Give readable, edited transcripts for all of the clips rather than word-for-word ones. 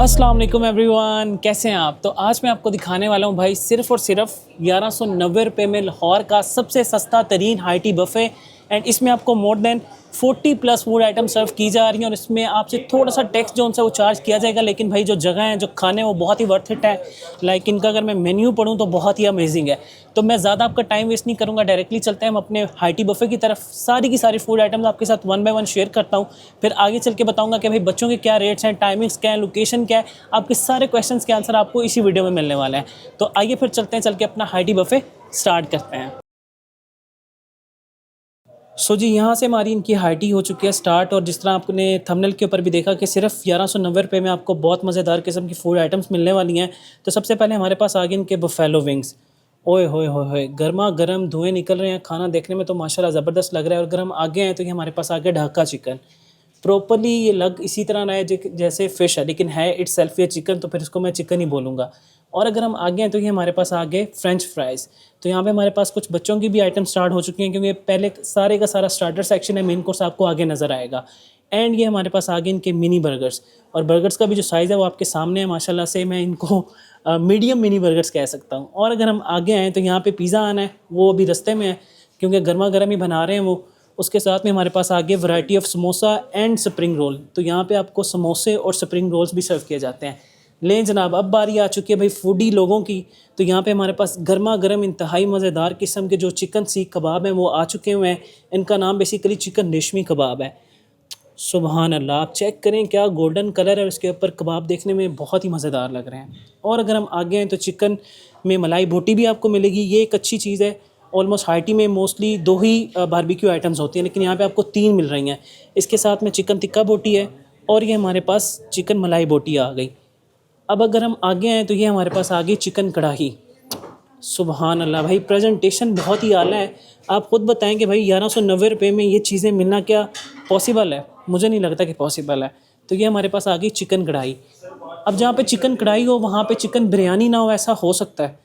अस्सलाम वालेकुम एवरीवन, कैसे हैं आप। तो आज मैं आपको दिखाने वाला हूं भाई सिर्फ़ और सिर्फ 1190 रुपये में लाहौर का सबसे सस्ता तरीन हाई टी बफ़े। एंड इसमें आपको more than 40 plus food item serve की जा रही हैं और इसमें आपसे थोड़ा सा टैक्स जो उनसे वो चार्ज किया जाएगा, लेकिन भाई जो जगह है जो खाने वो बहुत ही वर्थ इट है। लाइक इनका अगर मैं मेन्यू पढ़ूँ तो बहुत ही अमेजिंग है। तो मैं ज़्यादा आपका टाइम वेस्ट नहीं करूँगा, डायरेक्टली चलते हैं हम अपने हाई टी बफ़े की तरफ। सारी की सारी फूड आइटम्स आपके साथ वन बाय वन शेयर करता हूँ, फिर आगे चल के बताऊँगा कि भाई बच्चों के क्या रेट्स हैं, टाइमिंग्स क्या है, लोकेशन क्या है। आपके सारे क्वेश्चंस के आंसर आपको इसी वीडियो में मिलने वाले हैं। तो आइए फिर चलते हैं, चल के अपना हाई टी बफ़े स्टार्ट करते हैं। सो जी, यहाँ से हमारी इनकी हाई टी हो चुकी है स्टार्ट, और जिस तरह आपने थंबनेल के ऊपर भी देखा कि सिर्फ 1190 रुपये में आपको बहुत मज़ेदार किस्म की फूड आइटम्स मिलने वाली हैं। तो सबसे पहले हमारे पास आ गए इनके बफेलो विंग्स। ओए होए होए होए, गर्मा गर्म धुएँ निकल रहे हैं। खाना देखने में तो माशाल्लाह ज़बरदस्त लग रहा है। और अगर हम आगे हैं तो ये हमारे पास आ गया ढाका चिकन। प्रॉपर्ली ये लग इसी तरह रहा है जैसे फ़िश है, लेकिन है इट्स सेल्फ ये चिकन, तो फिर इसको मैं चिकन ही बोलूँगा। और अगर हम आगे हैं तो ये हमारे पास आ गए फ्रेंच फ्राइज़। तो यहाँ पे हमारे पास कुछ बच्चों की भी आइटम स्टार्ट हो चुकी हैं, क्योंकि पहले सारे का सारा स्टार्टर सेक्शन है, मेन कोर्स आपको आगे नज़र आएगा। एंड ये हमारे पास आ गए इनके मिनी बर्गर्स, और बर्गर्स का भी जो साइज़ है वो आपके सामने है। माशाल्लाह से मैं इनको मीडियम मिनी बर्गर्स कह सकता हूँ। और अगर हम आगे आएँ तो यहाँ पे पिज़्ज़ा आना है, वो अभी रास्ते में है, क्योंकि गर्मा गर्म ही बना रहे हैं वो। उसके साथ में हमारे पास आ गए variety of samosa and spring roll. तो यहाँ पे आपको समोसे और स्प्रिंग रोल्स भी सर्व किए जाते हैं। लें जनाब, अब बारी आ चुकी है भाई फूडी लोगों की। तो यहाँ पे हमारे पास गर्मा गर्म इंतहाई मज़ेदार किस्म के जो चिकन सीख कबाब हैं वो आ चुके हुए हैं। इनका नाम बेसिकली चिकन रेशमी कबाब है। सुबहान अल्लाह, आप चेक करें क्या गोल्डन कलर है उसके ऊपर। कबाब देखने में बहुत ही मज़ेदार लग रहे हैं। और अगर हम आगे हैं तो चिकन में मलाई बोटी भी आपको मिलेगी। ये एक अच्छी चीज़ है। ऑलमोस्ट हाई टी में मोस्टली 2 ही बारबेक्यू आइटम्स होती हैं, लेकिन यहाँ पे आपको 3 मिल रही हैं। इसके साथ में चिकन टिक्का बोटी है, और ये हमारे पास चिकन मलाई बोटी आ गई। अब अगर हम आगे आएँ तो ये हमारे पास आ गई चिकन कढ़ाई। सुबहान अल्लाह भाई, प्रेजेंटेशन बहुत ही आला है। आप ख़ुद बताएं कि भाई 1190 रुपये में ये चीज़ें मिलना क्या पॉसिबल है? मुझे नहीं लगता कि पॉसिबल है। तो ये हमारे पास आ गई चिकन कढ़ाई। अब जहाँ पे चिकन कढ़ाई हो वहाँ पे चिकन बिरयानी ना हो, ऐसा हो सकता है।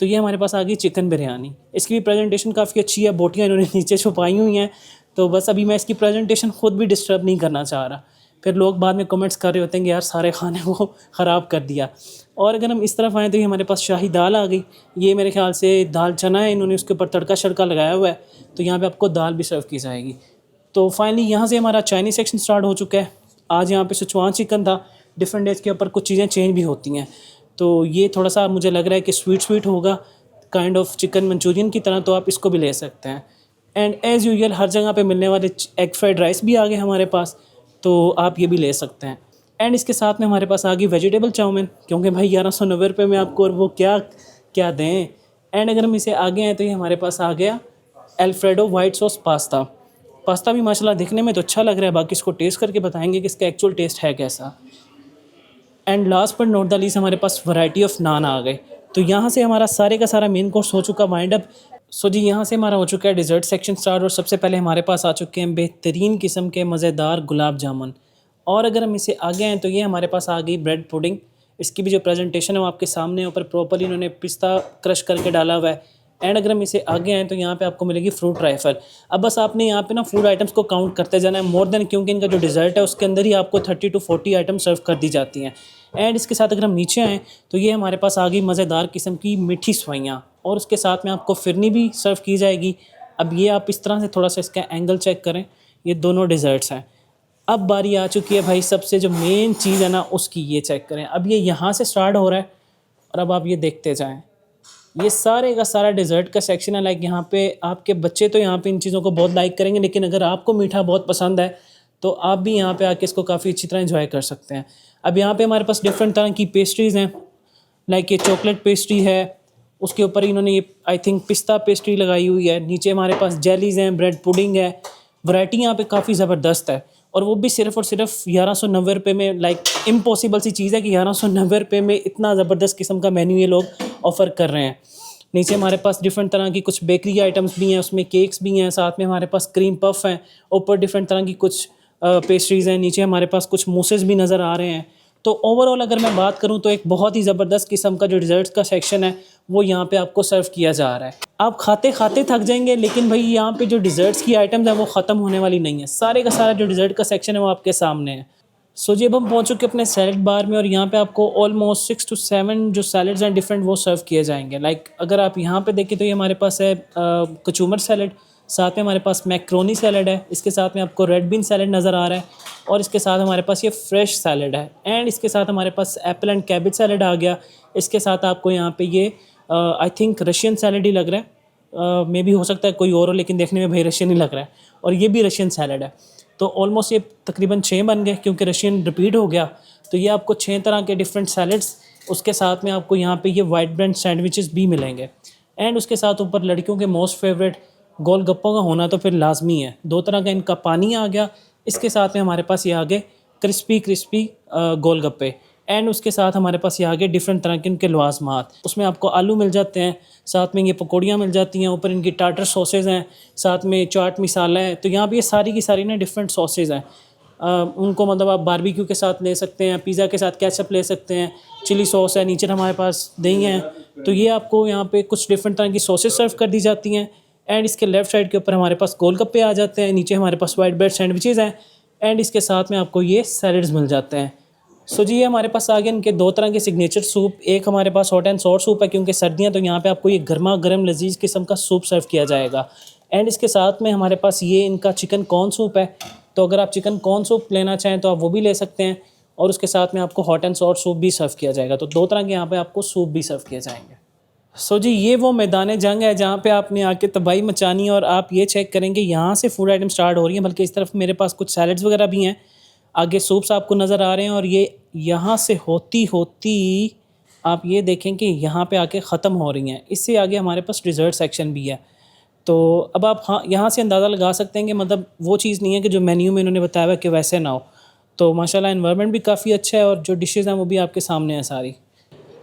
तो ये हमारे पास आ गई चिकन बिरयानी। इसकी भी प्रेजेंटेशन काफ़ी अच्छी है, बोटियाँ इन्होंने नीचे छुपाई हुई हैं। तो बस अभी मैं इसकी प्रेजेंटेशन ख़ुद भी डिस्टर्ब नहीं करना चाह रहा, फिर लोग बाद में कमेंट्स कर रहे होते हैं कि यार सारे खाने को ख़राब कर दिया। और अगर हम इस तरफ आएँ तो ये हमारे पास शाही दाल आ गई। ये मेरे ख़्याल से दाल चना है, इन्होंने उसके ऊपर तड़का शड़का लगाया हुआ है। तो यहाँ पे आपको दाल भी सर्व की जाएगी। तो फाइनली यहाँ से हमारा चाइनीज़ सेक्शन स्टार्ट हो चुका है। आज यहाँ पे सिचुआन चिकन था। डिफरेंट डेज़ के ऊपर कुछ चीज़ें चेंज भी होती हैं। तो ये थोड़ा सा मुझे लग रहा है कि स्वीट स्वीट होगा, काइंड ऑफ चिकन मंचूरियन की तरह, तो आप इसको भी ले सकते हैं। एंड एज़ यूजुअल हर जगह पे मिलने वाले एग फ्राइड राइस भी आ गए हमारे पास, तो आप ये भी ले सकते हैं। एंड इसके साथ में हमारे पास आ गई वेजिटेबल चाउमीन, क्योंकि भाई 1190 रुपये में आपको और वो क्या क्या दें। एंड अगर हम इसे आगे आएँ तो ये हमारे पास आ गया alfredo white sauce pasta. Pasta भी माशाल्लाह दिखने में तो अच्छा लग रहा है, बाकी इसको टेस्ट करके बताएंगे कि इसका एक्चुअल टेस्ट है कैसा। And last but not the least हमारे पास वैरायटी ऑफ नान आ गए। तो यहाँ से हमारा सारे का सारा मेन कोर्स हो चुका वाइंड अप। सो जी, यहाँ से हमारा हो चुका है डिज़र्ट सेक्शन स्टार्ट, और सबसे पहले हमारे पास आ चुके हैं बेहतरीन किस्म के मज़ेदार गुलाब जामुन। और अगर हम इसे आगे आएँ तो ये हमारे पास आ गई ब्रेड पुडिंग। इसकी भी जो प्रेजेंटेशन है वो आपके सामने ऊपर प्रॉपर्ली इन्होंने पिस्ता क्रश करके डाला हुआ है। एंड अगर हम इसे आगे आएँ तो यहाँ पे आपको मिलेगी फ्रूट राइफल। अब बस आपने यहाँ पे ना फूड आइटम्स को काउंट करते जाना है मोर देन, क्योंकि इनका जो डिज़र्ट है उसके अंदर ही आपको 30 to 40 आइटम सर्व कर दी जाती हैं। एंड इसके साथ अगर हम नीचे आएँ तो ये हमारे पास आ गई मज़ेदार किस्म की मीठी सवाइयाँ, और उसके साथ में आपको फिरनी भी सर्व की जाएगी। अब ये आप इस तरह से थोड़ा सा इसका एंगल चेक करें, ये दोनों डिज़र्ट्स हैं। अब बारी आ चुकी है भाई सबसे जो मेन चीज़ है ना उसकी, ये चेक करें। अब ये यहाँ से स्टार्ट हो रहा है, और अब आप ये देखते जाएँ। ये सारे का सारा डिज़र्ट का सेक्शन है। लाइक यहाँ पे आपके बच्चे तो यहाँ पे इन चीज़ों को बहुत लाइक करेंगे, लेकिन अगर आपको मीठा बहुत पसंद है तो आप भी यहाँ पे आके इसको काफ़ी अच्छी तरह एंजॉय कर सकते हैं। अब यहाँ पे हमारे पास डिफरेंट तरह की पेस्ट्रीज़ हैं। लाइक ये चॉकलेट पेस्ट्री है, उसके ऊपर इन्होंने ये आई थिंक पिस्ता पेस्ट्री लगाई हुई है। नीचे हमारे पास जेलीज़ हैं, ब्रेड पुडिंग है। वैरायटी यहाँ पे काफ़ी ज़बरदस्त है, और वो भी सिर्फ़ और सिर्फ 1190 रुपये में। लाइक इम्पॉसिबल सी चीज़ है कि 1190 रुपये में इतना ज़बरदस्त किस्म का मेन्यू ये लोग ऑफ़र कर रहे हैं। नीचे हमारे पास डिफरेंट तरह की कुछ बेकरी आइटम्स भी हैं, उसमें केक्स भी हैं, साथ में हमारे पास क्रीम पफ़ हैं, ऊपर डिफरेंट तरह की कुछ पेस्ट्रीज़ हैं, नीचे हमारे पास कुछ मूसेस भी नज़र आ रहे हैं। तो ओवरऑल अगर मैं बात करूं तो एक बहुत ही ज़बरदस्त किस्म का जो डिज़र्ट्स का सेक्शन है वो यहाँ पे आपको सर्व किया जा रहा है। आप खाते खाते थक जाएंगे, लेकिन भाई यहाँ पे जो डिज़र्ट्स की आइटम्स हैं वो ख़त्म होने वाली नहीं है। सारे का सारा जो डिज़र्ट का सेक्शन है वो आपके सामने है। सो जी अब हम पहुंच चुके अपने सैलड बार में और यहाँ पे आपको ऑलमोस्ट 6 to 7 जो सैलड्स हैं डिफरेंट वो सर्व किए जाएंगे। अगर आप यहाँ पे देखें तो ये हमारे पास है कचूमर सैलड, साथ में हमारे पास मैक्रोनी सैलड है, इसके साथ में आपको रेड बीन सैलड नज़र आ रहा है और इसके साथ हमारे पास ये फ्रेश सैलड है एंड इसके साथ हमारे पास एप्पल एंड कैबेज सैलड आ गया। इसके साथ आपको यहाँ पे ये आई थिंक रशियन सैलड ही लग रहा है, मे भी हो सकता है कोई और हो, लेकिन देखने में भाई रशियन ही लग रहा है और ये भी रशियन सैलड है। तो ऑलमोस्ट ये तकरीबन 6 बन गए क्योंकि रशियन रिपीट हो गया। तो ये आपको 6 तरह के डिफरेंट सैलड्स, उसके साथ में आपको यहाँ पे ये वाइट ब्रेड सैंडविचेस भी मिलेंगे एंड उसके साथ ऊपर लड़कियों के मोस्ट फेवरेट गोलगप्पों का होना तो फिर लाजमी है। 2 तरह का इनका पानी आ गया, इसके साथ में हमारे पास ये आ गए क्रिस्पी गोलगप्पे एंड उसके साथ हमारे पास ये आ गए डिफरेंट तरह के उनके लवाजमात। उसमें आपको आलू मिल जाते हैं, साथ में ये पकौड़ियाँ मिल जाती हैं, ऊपर इनकी टाटर सॉसेज हैं, साथ में चाट मसाला है। तो यहाँ पे ये सारी की सारी ना डिफरेंट सॉसेज हैं। उनको मतलब आप बारबेक्यू के साथ ले सकते हैं, पिज़्ज़ा के साथ केचप ले सकते हैं, चिली सॉस है, नीचे हमारे पास दही है। तो ये आपको यहाँ पे कुछ डिफरेंट तरह की सॉसेज सर्व कर दी जाती हैं एंड इसके लेफ्ट साइड के ऊपर हमारे पास गोलगप्पे आ जाते हैं, नीचे हमारे पास वाइट ब्रेड सैंडविचेज़ हैं एंड इसके साथ में आपको ये सैलड्स मिल जाते हैं। सो जी ये हमारे पास आ गए इनके 2 तरह के सिग्नेचर सूप। एक हमारे पास हॉट एंड सॉर सूप है क्योंकि सर्दियाँ, तो यहाँ पे आपको ये गर्मा गर्म लजीज किस्म का सूप सर्व किया जाएगा एंड इसके साथ में हमारे पास ये इनका चिकन कॉर्न सूप है। तो अगर आप चिकन कॉर्न सूप लेना चाहें तो आप वो भी ले सकते हैं और उसके साथ में आपको हॉट एंड सॉर सूप भी सर्व किया जाएगा। तो 2 तरह के यहाँ पे आपको सूप भी सर्व किए जाएंगे। सो जी ये वो मैदान जंग है जहाँ पे आपने आके तबाही मचानी है और आप ये चेक करेंगे यहाँ से फूड आइटम स्टार्ट हो रही हैं, बल्कि इस तरफ मेरे पास कुछ सैलड्स वगैरह भी हैं, आगे सूप्स आपको नज़र आ रहे हैं और ये यहाँ से होती होती आप ये देखें कि यहाँ पे आके ख़त्म हो रही हैं। इससे आगे हमारे पास डिज़र्ट सेक्शन भी है। तो अब आप हाँ यहाँ से अंदाज़ा लगा सकते हैं कि मतलब वो चीज़ नहीं है कि जो मेन्यू में इन्होंने बताया हुआ कि वैसे ना हो। तो माशाल्लाह एनवायरनमेंट भी काफ़ी अच्छा है और जो डिशेज़ हैं वो भी आपके सामने हैं सारी।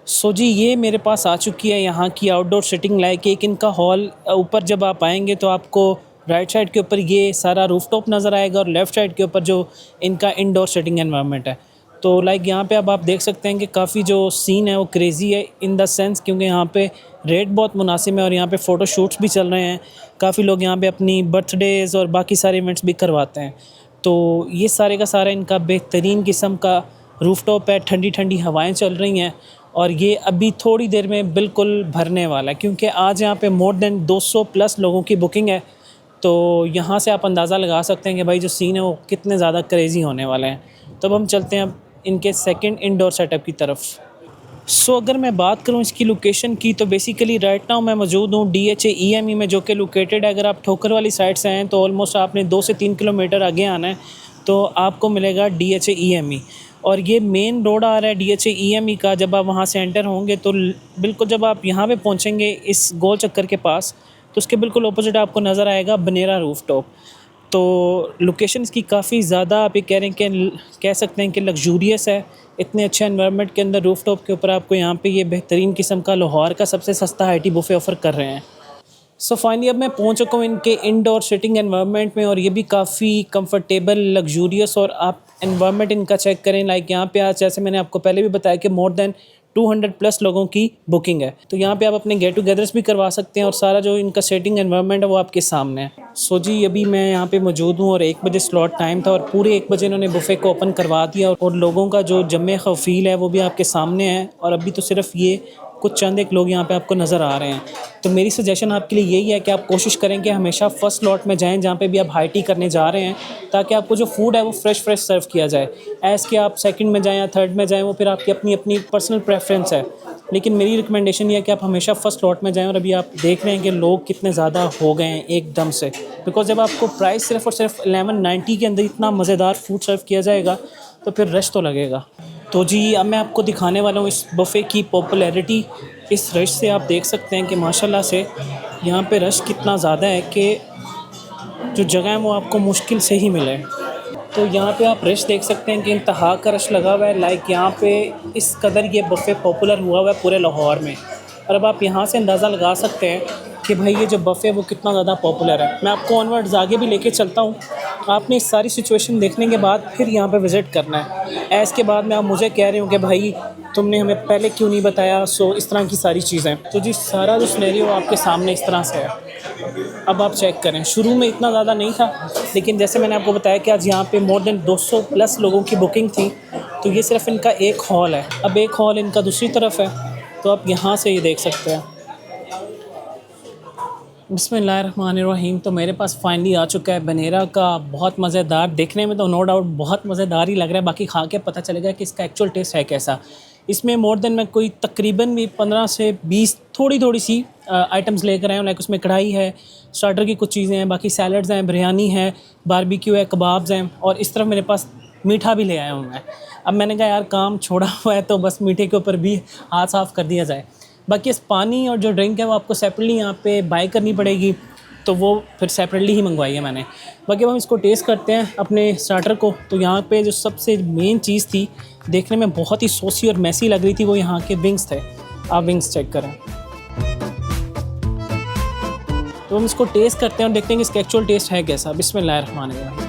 सो जी ये मेरे पास आ चुकी है यहाँ की आउटडोर सिटिंग लाइक एक इनका हॉल। ऊपर जब आप आएंगे तो आपको राइट साइड के ऊपर ये सारा रूफटॉप नज़र आएगा और लेफ़्ट साइड के ऊपर जो इनका इंडोर सिटिंग एनवायरनमेंट है। तो यहाँ पे अब आप देख सकते हैं कि काफ़ी जो सीन है वो क्रेज़ी है इन द सेंस क्योंकि यहाँ पे रेट बहुत मुनासिब है और यहाँ पे फ़ोटो शूट्स भी चल रहे हैं। काफ़ी लोग यहाँ पे अपनी बर्थडेज़ और बाकी सारे इवेंट्स भी करवाते हैं। तो ये सारे का सारा इनका बेहतरीन किस्म का रूफटॉप है, ठंडी ठंडी हवाएं चल रही हैं और ये अभी थोड़ी देर में बिल्कुल भरने वाला है क्योंकि आज यहाँ पे मोर देन 200+ लोगों की बुकिंग है। तो यहाँ से आप अंदाज़ा लगा सकते हैं कि भाई जो सीन है वो कितने ज़्यादा क्रेज़ी होने वाले हैं। तब हम चलते हैं अब इनके सेकंड इंडोर सेटअप की तरफ। सो अगर मैं बात करूँ इसकी लोकेशन की तो बेसिकली राइट नाउ मैं मौजूद हूँ DHA EME में, जो कि लोकेटेड है, अगर आप ठोकर वाली साइड से हैं तो ऑलमोस्ट आपने 2 से 3 किलोमीटर आगे आना है तो आपको मिलेगा DHA EME और ये मेन रोड आ रहा है DHA EME का। जब आप वहाँ से एंटर होंगे तो बिल्कुल जब आप यहाँ पे पहुँचेंगे इस गोल चक्कर के पास तो उसके बिल्कुल अपोजिट आपको नज़र आएगा बनेरा रूफटॉप। तो लोकेशन इसकी काफ़ी ज़्यादा आप ये कह सकते हैं कि लग्जूरियस है। इतने अच्छे एनवायरनमेंट के अंदर रूफटॉप के ऊपर आपको यहाँ पे ये बेहतरीन किस्म का लाहौर का सबसे सस्ता हाई टी बुफे ऑफ़र कर रहे हैं। सो फाइनली अब मैं पहुँच चुका हूँ इनके इंडोर सिटिंग एनवायरनमेंट में और ये भी काफ़ी कंफर्टेबल लग्जूरियस। और आप एनवायरनमेंट इनका चेक करें, यहाँ पे आज जैसे मैंने आपको पहले भी बताया कि मोर देन 200+ लोगों की बुकिंग है। तो यहाँ पे आप अपने गेट टुगेदर्स भी करवा सकते हैं और सारा जो इनका सेटिंग एनवायरनमेंट है वो आपके सामने है। सो जी अभी मैं यहाँ पे मौजूद हूँ और 1 बजे स्लॉट टाइम था और पूरे 1 बजे इन्होंने बुफे को ओपन करवा दिया और लोगों का जो जमे खफील है वो भी आपके सामने है। और अभी तो सिर्फ ये कुछ चंद एक लोग यहाँ पे आपको नज़र आ रहे हैं। तो मेरी सजेशन आपके लिए यही है कि आप कोशिश करें कि हमेशा फर्स्ट स्लॉट में जाएं जहाँ पे भी आप हाई टी करने जा रहे हैं, ताकि आपको जो फूड है वो फ्रेश सर्व किया जाए। ऐसे कि आप सेकंड में जाएं या थर्ड में जाएं वो फिर आपकी अपनी अपनी पर्सनल प्रेफरेंस है, लेकिन मेरी रिकमेंडेशन ये है कि आप हमेशा फर्स्ट स्लॉट में जाएँ। और अभी आप देख रहे हैं कि लोग कितने ज़्यादा हो गए हैं एकदम से, बिकॉज जब आपको प्राइस सिर्फ और सिर्फ 1190 के अंदर इतना मज़ेदार फूड सर्व किया जाएगा तो फिर रश तो लगेगा। तो जी अब मैं आपको दिखाने वाला हूँ इस बुफ़े की पॉपुलैरिटी। इस रश से आप देख सकते हैं कि माशाल्लाह से यहाँ पे रश कितना ज़्यादा है कि जो जगह है वो आपको मुश्किल से ही मिले। तो यहाँ पे आप रश देख सकते हैं कि इंतहा का रश लगा हुआ है। यहाँ पे इस कदर ये बुफ़े पॉपुलर हुआ है पूरे लाहौर में। और अब आप यहाँ से अंदाज़ा लगा सकते हैं कि भाई ये जो बुफ़े वो कितना ज़्यादा पॉपुलर है। मैं आपको ऑनवर्ड्स आगे भी लेके चलता हूँ। आपने इस सारी सिचुएशन देखने के बाद फिर यहाँ पे विज़िट करना है। ऐसे के बाद में आप मुझे कह रहे हो कि भाई तुमने हमें पहले क्यों नहीं बताया, सो इस तरह की सारी चीज़ें। तो जी सारा जो सिनेरियो आपके सामने इस तरह से है। अब आप चेक करें, शुरू में इतना ज़्यादा नहीं था, लेकिन जैसे मैंने आपको बताया कि आज यहाँ पे मोर देन 200 प्लस लोगों की बुकिंग थी। तो ये सिर्फ इनका एक हॉल है, अब एक हॉल इनका दूसरी तरफ है, तो आप यहाँ से ये देख सकते हैं। बिस्मिल्लाहिर्रहमानिर्रहीम। तो मेरे पास फाइनली आ चुका है बनेरा का बहुत मज़ेदार, देखने में तो नो डाउट बहुत मज़ेदार ही लग रहा है, बाकी खा के पता चलेगा कि इसका एक्चुअल टेस्ट है कैसा। इसमें मोर देन मैं कोई तकरीबन भी 15 से 20 थोड़ी सी आइटम्स लेकर आया हूँ। लाइक उसमें कढ़ाई है, स्टार्टर की कुछ चीज़ें हैं, बाकी सैलड्स हैं, बिरयानी है, बारबेक्यू है, कबाब्स हैं, और इस तरफ मेरे पास मीठा भी ले आया हूँ मैं। अब मैंने कहा यार काम छोड़ा हुआ है तो बस मीठे के ऊपर भी हाथ साफ़ कर दिया जाए। बाकी इस पानी और जो ड्रिंक है वो आपको सेपरेटली यहाँ पे बाय करनी पड़ेगी, तो वो फिर सेपरेटली ही मंगवाई है मैंने। बाकी अब हम इसको टेस्ट करते हैं अपने स्टार्टर को। तो यहाँ पे जो सबसे मेन चीज़ थी, देखने में बहुत ही सॉसी और मैसी लग रही थी, वो यहाँ के विंग्स थे। आप विंग्स चेक करें। तो हम इसको टेस्ट करते हैं और देखते हैं कि इसका एक्चुअल टेस्ट है कैसा। बिस्मिल्लाहिर्रहमानिर्रहीम।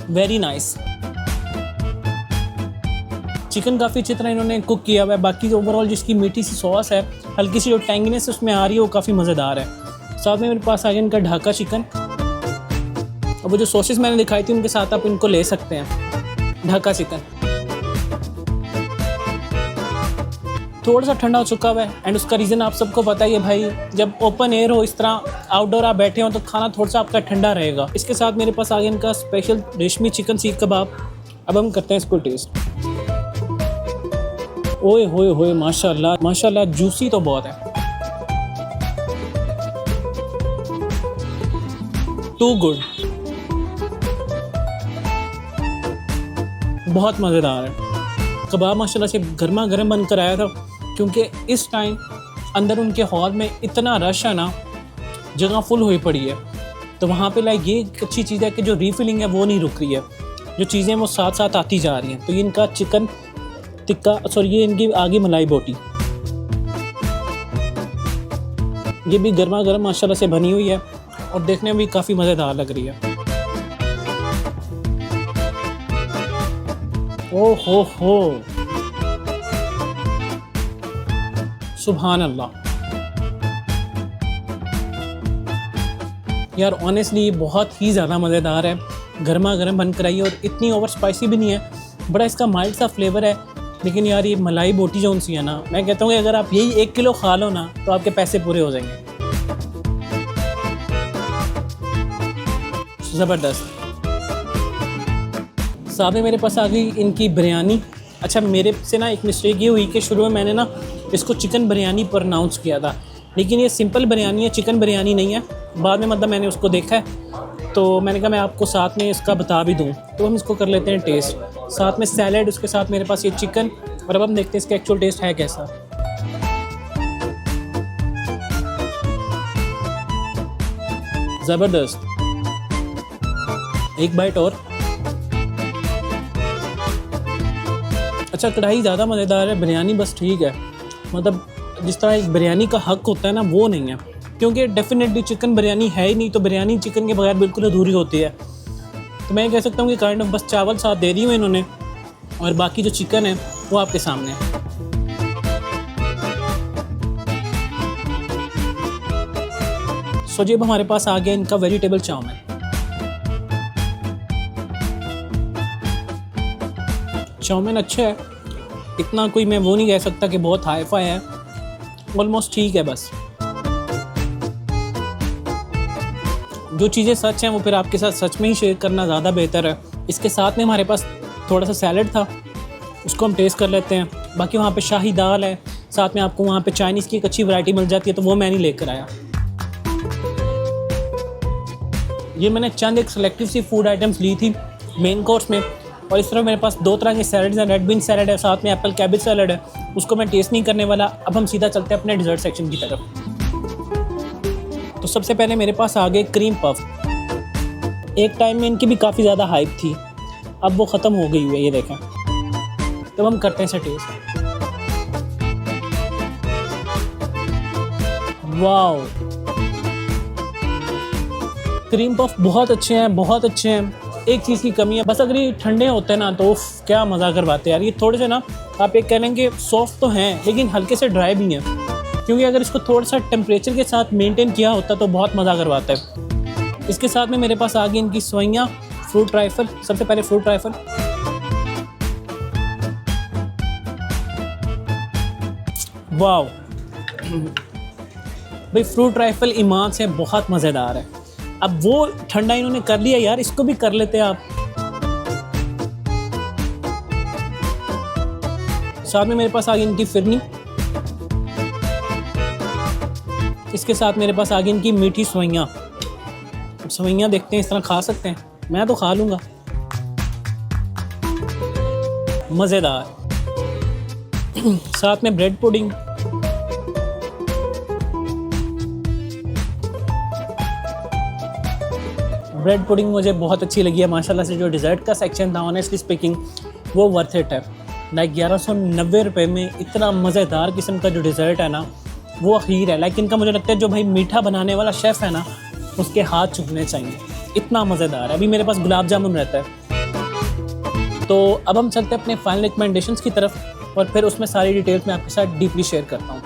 Very nice. चिकन काफ़ी अच्छी तरह इन्होंने कुक किया हुआ है। बाकी जो ओवरऑल जिसकी मीठी सी सॉस है, हल्की सी जो टैंगीनेस उसमें आ रही है, वो काफ़ी मज़ेदार है। साथ में मेरे पास आ गया इनका ढाका चिकन, और वो जो सॉसेस मैंने दिखाई थी उनके साथ आप इनको ले सकते हैं। ढाका चिकन थोड़ा सा ठंडा हो चुका हुआ है, एंड उसका रीज़न आप सबको पता ही है भाई, जब ओपन एयर हो, इस तरह आउटडोर आप बैठे हो तो खाना थोड़ा सा आपका ठंडा रहेगा। इसके साथ मेरे पास आ गया इनका स्पेशल रेशमी चिकन सीख कबाब। अब हम करते हैं इसको टेस्ट। ओए होए होए, माशाल्लाह माशाल्लाह, जूसी तो बहुत है, टू गुड, बहुत मज़ेदार है। कबाब माशाल्लाह से गर्मा गर्म बनकर आया था, क्योंकि इस टाइम अंदर उनके हॉल में इतना रश है ना, जगह फुल हुई पड़ी है। तो वहाँ पे लाइक ये अच्छी चीज़ है कि जो रीफिलिंग है वो नहीं रुक रही है, जो चीज़ें वो साथ साथ आती जा रही हैं। तो ये इनका चिकन टिक्का, सॉरी ये इनकी आगे मलाई बोटी, ये भी गर्मा गर्म माशाल्लाह से बनी हुई है और देखने में भी काफ़ी मज़ेदार लग रही है। ओ हो, सुभान अल्लाह यार, ऑनेस्टली बहुत ही ज़्यादा मज़ेदार है, गर्मा गर्म बनकर आई है, और इतनी ओवर स्पाइसी भी नहीं है, बड़ा इसका माइल्ड सा फ्लेवर है। लेकिन यार ये मलाई बोटी जो उनसी है ना, मैं कहता हूँ कि अगर आप यही 1 किलो खा लो ना, तो आपके पैसे पूरे हो जाएंगे। ज़बरदस्त। साथ में मेरे पास आ गई इनकी बिरयानी। अच्छा, मेरे से ना एक मिस्टेक ये हुई कि शुरू में मैंने ना इसको चिकन बिरयानी प्रोनाउंस किया था, लेकिन ये सिंपल बिरयानी है, चिकन बिरयानी नहीं है। बाद में मतलब मैंने उसको देखा है, तो मैंने कहा मैं आपको साथ में इसका बता भी दूं। तो हम इसको कर लेते हैं टेस्ट, साथ में सैलड, उसके साथ मेरे पास ये चिकन, और अब हम देखते हैं इसका एक्चुअल टेस्ट है कैसा। ज़बरदस्त, एक बाइट और। अच्छा, कढ़ाई ज़्यादा मज़ेदार है, बिरयानी बस ठीक है, मतलब जिस तरह एक बिरयानी का हक होता है ना, वो नहीं है, क्योंकि डेफिनेटली चिकन बिरयानी है ही नहीं, तो बिरयानी चिकन के बगैर बिल्कुल अधूरी होती है। तो मैं कह सकता हूँ कि काइंड ऑफ बस चावल साथ दे दी हुई इन्होंने, और बाकी जो चिकन है वो आपके सामने है। सो जी अब हमारे पास आ गया इनका वेजिटेबल चाउमीन। चाउमीन अच्छा है, इतना कोई मैं वो नहीं कह सकता कि बहुत हाई फाई है, ऑलमोस्ट ठीक है। बस जो चीज़ें सच हैं वो फिर आपके साथ सच में ही शेयर करना ज़्यादा बेहतर है। इसके साथ में हमारे पास थोड़ा सा सैलड था, उसको हम टेस्ट कर लेते हैं। बाकी वहाँ पे शाही दाल है, साथ में आपको वहाँ पे चाइनीज़ की एक अच्छी वैरायटी मिल जाती है, तो वो मैं नहीं लेकर आया। ये मैंने चंद एक सेलेक्टिव सी फूड आइटम्स ली थी मेन कोर्स में, और इस तरह मेरे पास 2 तरह के सैलड्स हैं, रेड बीन सैलड है, साथ में एप्पल कैबेज सैलड है, उसको मैं टेस्ट नहीं करने वाला। अब हम सीधा चलते हैं अपने डिज़र्ट सेक्शन की तरफ। तो सबसे पहले मेरे पास आ गए क्रीम पफ। एक टाइम में इनकी भी काफ़ी ज़्यादा हाइप थी, अब वो ख़त्म हो गई हुई है, ये देखें। तो हम करते हैं इसे टेस्ट। वाओ, क्रीम पफ बहुत अच्छे हैं, बहुत अच्छे हैं। एक चीज़ की कमी है बस, अगर ये ठंडे होते हैं ना तो क्या मज़ा करवाते हैं यार। ये थोड़े से ना आप एक कह लेंगे सॉफ्ट तो हैं लेकिन हल्के से ड्राई भी हैं, क्योंकि अगर इसको थोड़ा सा टेम्परेचर के साथ मेंटेन किया होता तो बहुत मज़ा करवाता है। इसके साथ में मेरे पास आ गई इनकी सवैयाँ, फ्रूट ट्राइफल। सबसे पहले फ्रूट ट्राइफल, वाओ भाई, फ्रूट ट्राइफल ईमान से बहुत मज़ेदार है। अब वो ठंडा इन्होंने कर लिया यार, इसको भी कर लेते हैं आप। साथ में मेरे पास आ गई इनकी फिरनी, इसके साथ मेरे पास आ गई इनकी मीठी सवैयाँ। सवैयाँ देखते हैं इस तरह खा सकते हैं, मैं तो खा लूँगा, मज़ेदार। साथ में ब्रेड पुडिंग, ब्रेड पुडिंग मुझे बहुत अच्छी लगी है माशाल्लाह से। जो डिज़र्ट का सेक्शन था ऑनेस्टली स्पीकिंग वो वर्थ इट है। लाइक 1190 रुपये में इतना मज़ेदार किस्म का जो डिज़र्ट है ना वो अखीर है। लाइक इनका मुझे लगता है जो भाई मीठा बनाने वाला शेफ़ है ना उसके हाथ चूमने चाहिए, इतना मज़ेदार है। अभी मेरे पास गुलाब जामुन रहता है। तो अब हम चलते हैं अपने फाइनल रिकमेंडेशंस की तरफ और फिर उसमें सारी डिटेल्स मैं आपके साथ डीपली शेयर करता हूँ।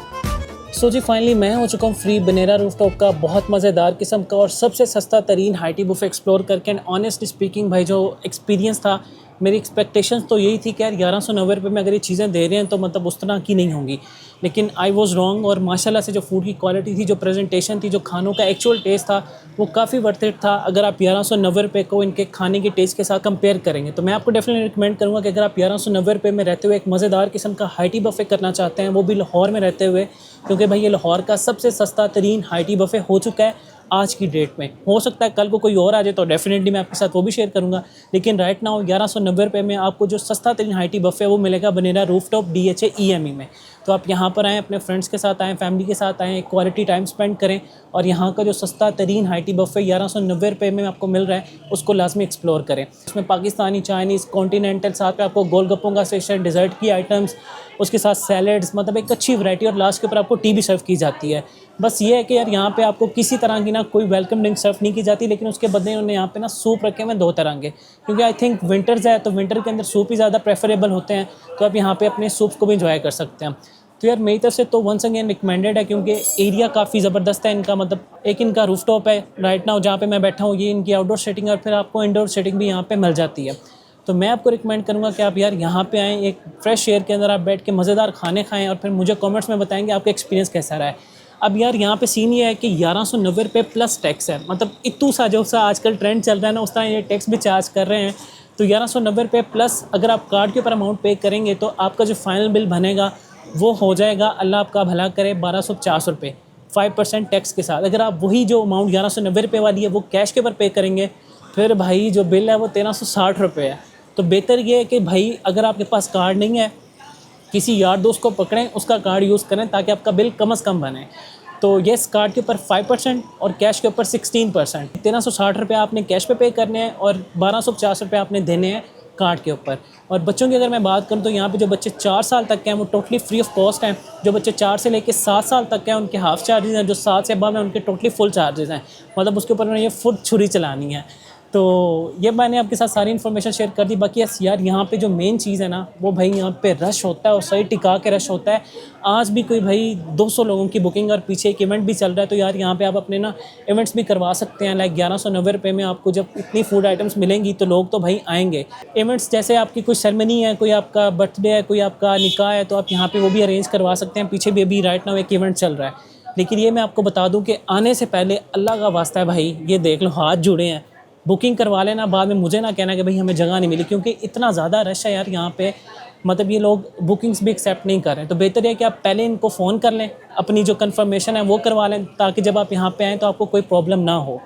सो जी फाइनली मैं हो चुका हूँ फ्री बनेरा रूफटॉप का बहुत मज़ेदार किस्म का और सबसे सस्ता तरीन हाई टी बुफे एक्सप्लोर करके। एंड ऑनेस्टली स्पीकिंग भाई जो एक्सपीरियंस था, मेरी एक्सपेक्टेशंस तो यही थी कि यार 1190 रुपये में अगर ये चीज़ें दे रहे हैं तो मतलब उस तरह की नहीं होंगी, लेकिन आई वॉज़ रॉन्ग। और माशाल्लाह से जो फूड की क्वालिटी थी, जो प्रेजेंटेशन थी, जो खानों का एक्चुअल टेस्ट था वो काफ़ी वर्थ इट था। अगर आप 1190 रुपये को इनके खाने के टेस्ट के साथ कंपेयर करेंगे तो मैं आपको डेफिनेटली रिकमेंड करूँगा कि अगर आप 1190 रुपये में रहते हुए एक मज़ेदार किस्म का हाई टी बफे करना चाहते हैं, वो भी लाहौर में रहते हुए, क्योंकि भाई ये लाहौर का सबसे सस्ता तरीन हाई टी बफे हो चुका है आज की डेट में। हो सकता है कल को कोई और आ जाए तो डेफिनेटली मैं आपके साथ वो भी शेयर करूंगा, लेकिन राइट नाउ 1190 रुपये में आपको जो सस्ता तरीन हाई टी बफे वो मिलेगा बनेरा रूफटॉप DHA EME में। तो आप यहाँ पर आएँ, अपने फ्रेंड्स के साथ आएँ, फैमिली के साथ आएँ, एक क्वालिटी टाइम स्पेंड करें और यहाँ का जो सस्ता तरीन हाई टी बफे 1190 रुपये में आपको मिल रहा है उसको लाजमी एक्सप्लोर करें। उसमें पाकिस्तानी, चाइनीज़, कॉन्टीनेंटल, साथ में आपको गोलगप्पों का सेक्शन, डिज़र्ट की आइटम्स, उसके साथ सैलड्स, मतलब एक अच्छी वैरायटी, और लास्ट के ऊपर आपको टी भी सर्व की जाती है। बस ये है कि यार यहाँ पे आपको किसी तरह की ना कोई वेलकम ड्रिंक सर्व नहीं की जाती, लेकिन उसके बदले उन्होंने यहाँ पे ना सूप रखे हुए हैं 2 तरह के, क्योंकि आई थिंक विंटर्स है तो विंटर के अंदर सूप ही ज़्यादा प्रेफरेबल होते हैं, तो आप यहाँ पे अपने सूप्स को भी इंजॉय कर सकते हैं। तो यार मेरी तरफ से तो वंस अगेन रिकमेंडेड है, क्योंकि एरिया काफ़ी ज़बरदस्त है इनका। मतलब एक इनका रूफटॉप है राइट नाउ जहाँ पे मैं बैठा हूँ, ये इनकी आउटडोर सेटिंग है, और फिर आपको इंडोर सेटिंग भी यहाँ पे मिल जाती है। तो मैं आपको रिकमेंड करूँगा कि आप यार यहाँ पे आएँ, एक फ्रेश एयर के अंदर आप बैठ के मज़ेदार खाने खाएँ और फिर मुझे कमेंट्स में बताएंगे आपका एक्सपीरियंस कैसा रहा है। अब यार यहाँ पे सीन ये है कि 1190 रुपये प्लस टैक्स है, मतलब इतू सा जो सा आजकल ट्रेंड चल रहा है ना उस तरह ये टैक्स भी चार्ज कर रहे हैं। तो 1190 रुपये प्लस अगर आप कार्ड के ऊपर अमाउंट पे करेंगे तो आपका जो फाइनल बिल बनेगा वो हो जाएगा, अल्लाह आपका भला करे, 1250 रुपये 5% टैक्स के साथ। अगर आप वही जो अमाउंट 1190 रुपये वाली है वो कैश के ऊपर पे करेंगे फिर भाई जो बिल है वो 1360 रुपये है। तो बेहतर ये है कि भाई अगर आपके पास कार्ड नहीं है, किसी यार दोस्त को पकड़ें, उसका कार्ड यूज़ करें ताकि आपका बिल कम से कम बने। तो येस, कार्ड के ऊपर 5% और कैश के ऊपर 16%। 1360 रुपये आपने कैश पे करने हैं और 1250 रुपये आपने देने हैं कार्ड के ऊपर। और बच्चों की अगर मैं बात करूं तो यहाँ पे जो बच्चे 4 साल तक के हैं वो टोटली फ्री ऑफ कॉस्ट हैं। जो बच्चे 4 से लेकर 7 साल तक के हैं उनके हाफ चार्जेस हैं, जो 7 से above हैं उनके टोटली फुल चार्जेस हैं, मतलब उसके ऊपर उन्हें ये फुल छुरी चलानी है। तो ये मैंने आपके साथ सारी इन्फॉर्मेशन शेयर कर दी। बाकी यार यहाँ पे जो मेन चीज़ है ना वो भाई यहाँ पे रश होता है और सही टिका के रश होता है। आज भी कोई भाई 200 लोगों की बुकिंग और पीछे एक इवेंट भी चल रहा है, तो यार यहाँ पे आप अपने ना इवेंट्स भी करवा सकते हैं। लाइक 1190 रुपये में आपको जब इतनी फूड आइटम्स मिलेंगी तो लोग तो भाई आएंगे। इवेंट्स जैसे आपकी कोई सेरेमनी है, कोई आपका बर्थडे है, कोई आपका निकाह है, तो आप यहाँ पर वो भी अरेंज करवा सकते हैं। पीछे भी अभी राइट नाउ एक इवेंट चल रहा है। लेकिन ये मैं आपको बता दूँ कि आने से पहले अल्लाह का वास्ता है भाई, ये देख लो हाथ जुड़े हैं, बुकिंग करवा लेना, बाद में मुझे ना कहना कि भाई हमें जगह नहीं मिली, क्योंकि इतना ज़्यादा रश है यार यहाँ पे। मतलब ये लोग बुकिंग्स भी एक्सेप्ट नहीं कर रहे हैं। तो बेहतर है कि आप पहले इनको फ़ोन कर लें, अपनी जो कंफर्मेशन है वो करवा लें, ताकि जब आप यहाँ पे आएँ तो आपको कोई प्रॉब्लम ना हो।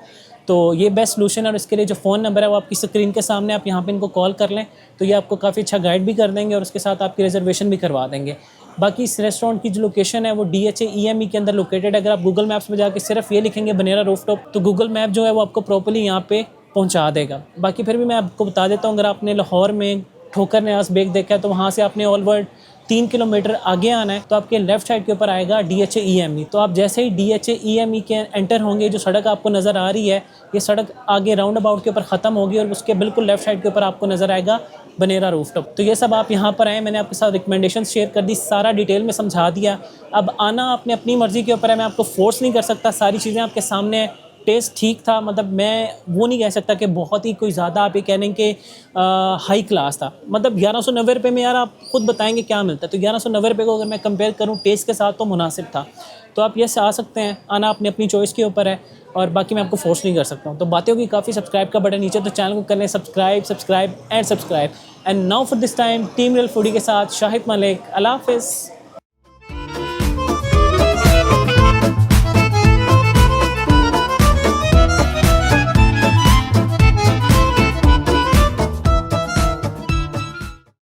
तो ये बेस्ट सलूशन है। और इसके लिए जो फ़ोन नंबर है वो आपकी स्क्रीन के सामने, आप यहाँ पे इनको कॉल कर लें तो ये आपको काफ़ी अच्छा गाइड भी कर देंगे और उसके साथ आपकी रिजर्वेशन भी करवा देंगे। बाकी इस रेस्टोरेंट की जो लोकेशन है वो DHA EME के अंदर लोकेटेड है। अगर आप गूगल मैप्स में जाके सिर्फ ये लिखेंगे बनेरा रूफटॉप तो गूगल मैप जो है वो आपको प्रॉपर्ली यहाँ पे पहुंचा देगा। बाकी फिर भी मैं आपको बता देता हूँ, अगर आपने लाहौर में ठोकर न्याज़ बेग देखा है तो वहाँ से आपने ऑल वर्ल्ड 3 किलोमीटर आगे आना है तो आपके लेफ्ट साइड के ऊपर आएगा DHA EME। तो आप जैसे ही DHA EME के एंटर होंगे, जो सड़क आपको नज़र आ रही है, ये सड़क आगे राउंड अबाउट के ऊपर ख़त्म होगी और उसके बिल्कुल लेफ्ट साइड के ऊपर आपको नज़र आएगा बनेरा रूफटॉप। तो ये सब आप यहाँ पर आए, मैंने आपके साथ रिकमेंडेशन शेयर कर दी, सारा डिटेल में समझा दिया। अब आना आपने अपनी मर्ज़ी के ऊपर है, मैं आपको फोर्स नहीं कर सकता, सारी चीज़ें आपके सामने है। टेस्ट ठीक था, मतलब मैं वो नहीं कह सकता कि बहुत ही कोई ज़्यादा आप ये कह लें कि हाई क्लास था। मतलब 1190 रुपये में यार आप खुद बताएंगे क्या मिलता है, तो 1190 रुपये को अगर मैं कंपेयर करूँ टेस्ट के साथ तो मुनासिब था। तो आप यस आ सकते हैं, आना अपनी अपनी चॉइस के ऊपर है और बाकी मैं आपको फोर्स नहीं कर सकता हूँ। तो बातें होगी काफ़ी, सब्सक्राइब का बटन नीचे, तो चैनल को कर लें subscribe and now for this time team real foodie के साथ शाहिद मलिक। अल्लाह हाफ़िज़।